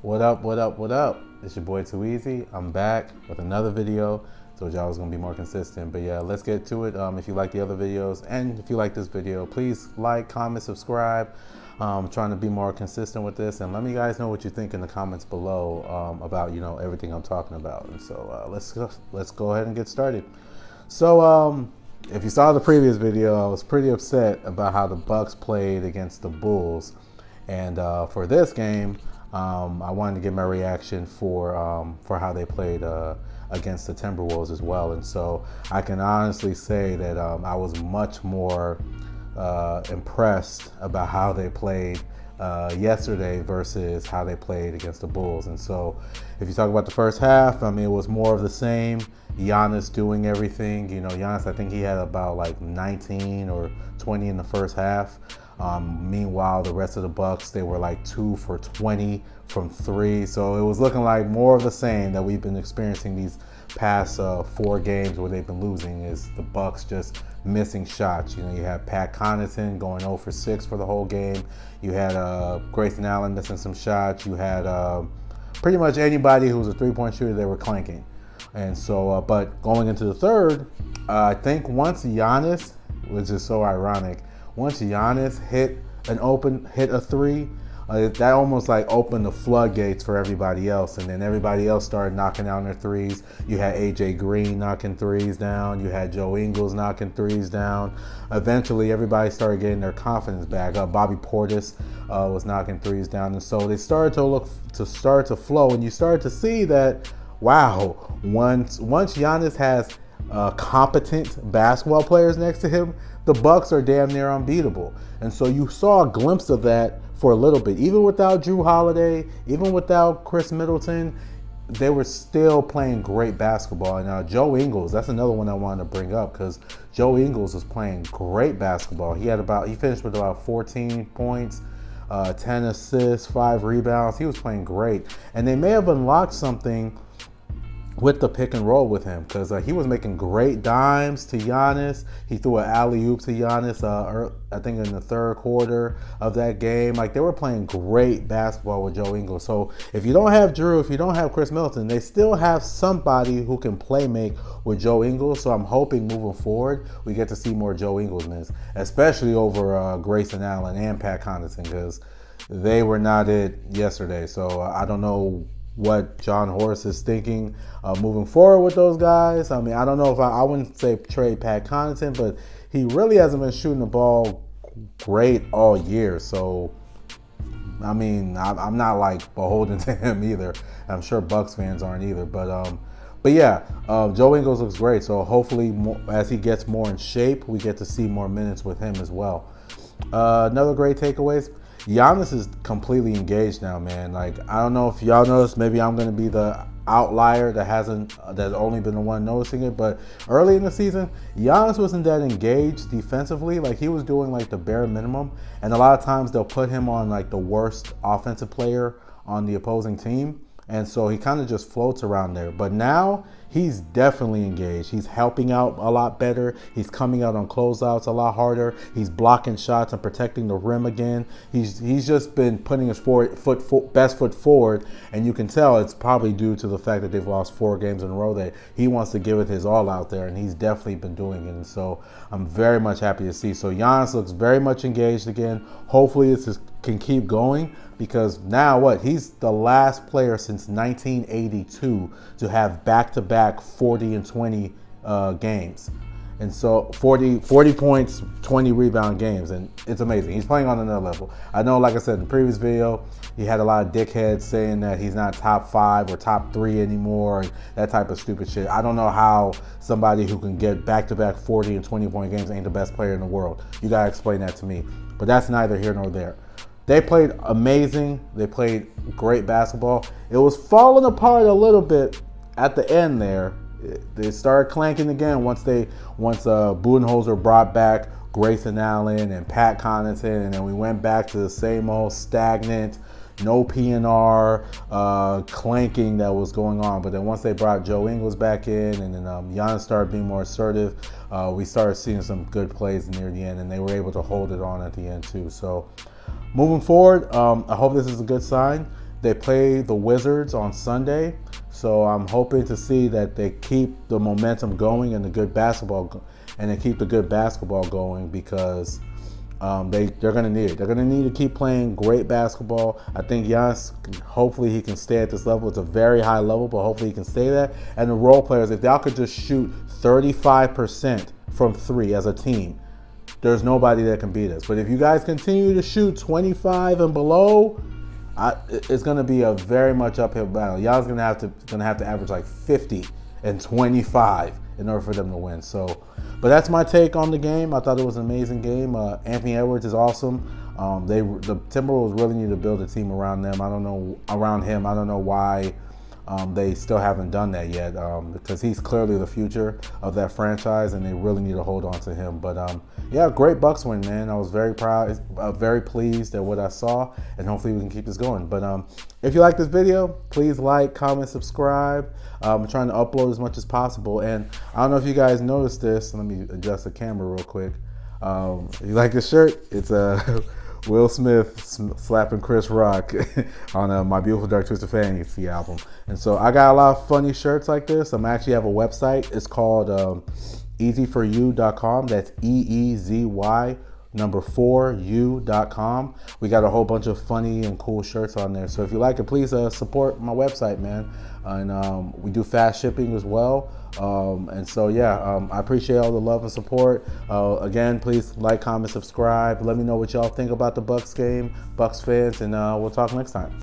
What up, what up, what up? It's your boy Too Easy. I'm back with another video. Told y'all I was gonna be more consistent, but yeah, let's get to it. If you like the other videos and if you like this video, please like, comment, subscribe. Trying to be more consistent with this, and let me guys know what you think in the comments below about everything I'm talking about. And so let's go ahead and get started. So if you saw the previous video, I was pretty upset about how the Bucks played against the Bulls, and for this game, I wanted to get my reaction for how they played against the Timberwolves as well. And so I can honestly say that I was much more impressed about how they played yesterday versus how they played against the Bulls. And so if you talk about the first half, I mean, it was more of the same. Giannis doing everything. Giannis, I think he had about like 19 or 20 in the first half. Meanwhile, the rest of the Bucks, they were like 2 for 20 from 3. So it was looking like more of the same that we've been experiencing these past 4 games where they've been losing, is the Bucks just missing shots. You had Pat Connaughton going 0 for 6 for the whole game. You had Grayson Allen missing some shots. You had pretty much anybody who was a three-point shooter, they were clanking. And so, but going into the third, I think once Giannis, which is so ironic, once Giannis hit a three, that almost like opened the floodgates for everybody else. And then everybody else started knocking down their threes. You had AJ Green knocking threes down. You had Joe Ingles knocking threes down. Eventually, everybody started getting their confidence back. Bobby Portis was knocking threes down. And so they started to flow. And you started to see that, wow, once Giannis has competent basketball players next to him, the Bucks are damn near unbeatable. And so you saw a glimpse of that for a little bit. Even without Drew Holiday, even without Chris Middleton, they were still playing great basketball. And Joe Ingles, that's another one I wanted to bring up, because Joe Ingles was playing great basketball. He finished with about 14 points, 10 assists, 5 rebounds. He was playing great. And they may have unlocked something with the pick and roll with him, because he was making great dimes to Giannis. He threw an alley-oop to Giannis, I think in the third quarter of that game. Like, they were playing great basketball with Joe Ingles. So if you don't have Drew, if you don't have Chris Middleton, they still have somebody who can play make with Joe Ingles. So I'm hoping moving forward we get to see more Joe Ingles minutes, especially over Grayson Allen and Pat Connaughton, because they were not it yesterday. So I don't know what John Horst is thinking moving forward with those guys. I mean, I don't know if I wouldn't say trade Pat Connaughton, but he really hasn't been shooting the ball great all year. So, I mean, I'm not like beholden to him either. I'm sure Bucks fans aren't either. But yeah, Joe Ingles looks great. So hopefully, as he gets more in shape, we get to see more minutes with him as well. Another great takeaways. Giannis is completely engaged now, man. Like, I don't know if y'all noticed, maybe I'm going to be the outlier that's only been the one noticing it, but early in the season, Giannis wasn't that engaged defensively. Like, he was doing like the bare minimum, and a lot of times they'll put him on like the worst offensive player on the opposing team, and so he kind of just floats around there. But now he's definitely engaged. He's helping out a lot better. He's coming out on closeouts a lot harder. He's blocking shots and protecting the rim again. He's just been putting his best foot forward, and you can tell it's probably due to the fact that they've lost 4 games in a row. That he wants to give it his all out there, and he's definitely been doing it. And so I'm very much happy to see. So Giannis looks very much engaged again. Hopefully this can keep going, because now he's the last player since 1982 to have back-to-back 40 and 20 games. And so 40 points, 20 rebound games, and it's amazing. He's playing on another level. I know, like I said in the previous video, he had a lot of dickheads saying that he's not top 5 or top 3 anymore, and that type of stupid shit. I don't know how somebody who can get back-to-back 40 and 20-point games ain't the best player in the world. You gotta explain that to me. But that's neither here nor there. They played amazing. They played great basketball. It was falling apart a little bit at the end there. They started clanking again once Budenholzer brought back Grayson Allen and Pat Connaughton, and then we went back to the same old stagnant, no PNR clanking that was going on. But then once they brought Joe Ingles back in, and then Giannis started being more assertive, we started seeing some good plays near the end, and they were able to hold it on at the end too. So moving forward, I hope this is a good sign. They play the Wizards on Sunday, so I'm hoping to see that they keep the momentum going and the good basketball, and they keep the good basketball going because they're going to need it. They're going to need to keep playing great basketball. I think Giannis, hopefully he can stay at this level. It's a very high level, but hopefully he can stay that. And the role players, if y'all could just shoot 35% from three as a team, there's nobody that can beat us. But if you guys continue to shoot 25 and below, it's going to be a very much uphill battle. Y'all's going to have to average like 50 and 25 in order for them to win. So, but that's my take on the game. I thought it was an amazing game. Anthony Edwards is awesome. The Timberwolves really need to build a team around them. I don't know why they still haven't done that yet, because he's clearly the future of that franchise, and they really need to hold on to him. But yeah, great Bucks win, man. I was very proud, very pleased at what I saw, and hopefully we can keep this going. But if you like this video, please like, comment, subscribe. I'm trying to upload as much as possible, and I don't know if you guys noticed this. Let me adjust the camera real quick. If you like this shirt, it's Will Smith slapping Chris Rock on My Beautiful Dark Twisted Fantasy album. And so I got a lot of funny shirts like this. I actually have a website. It's called easyforyou.com. That's EEZY4U.com. We got a whole bunch of funny and cool shirts on there. So if you like it, please support my website, man. And we do fast shipping as well. And so, yeah, I appreciate all the love and support. Again, please like, comment, subscribe. Let me know what y'all think about the Bucks game, Bucks fans, and we'll talk next time.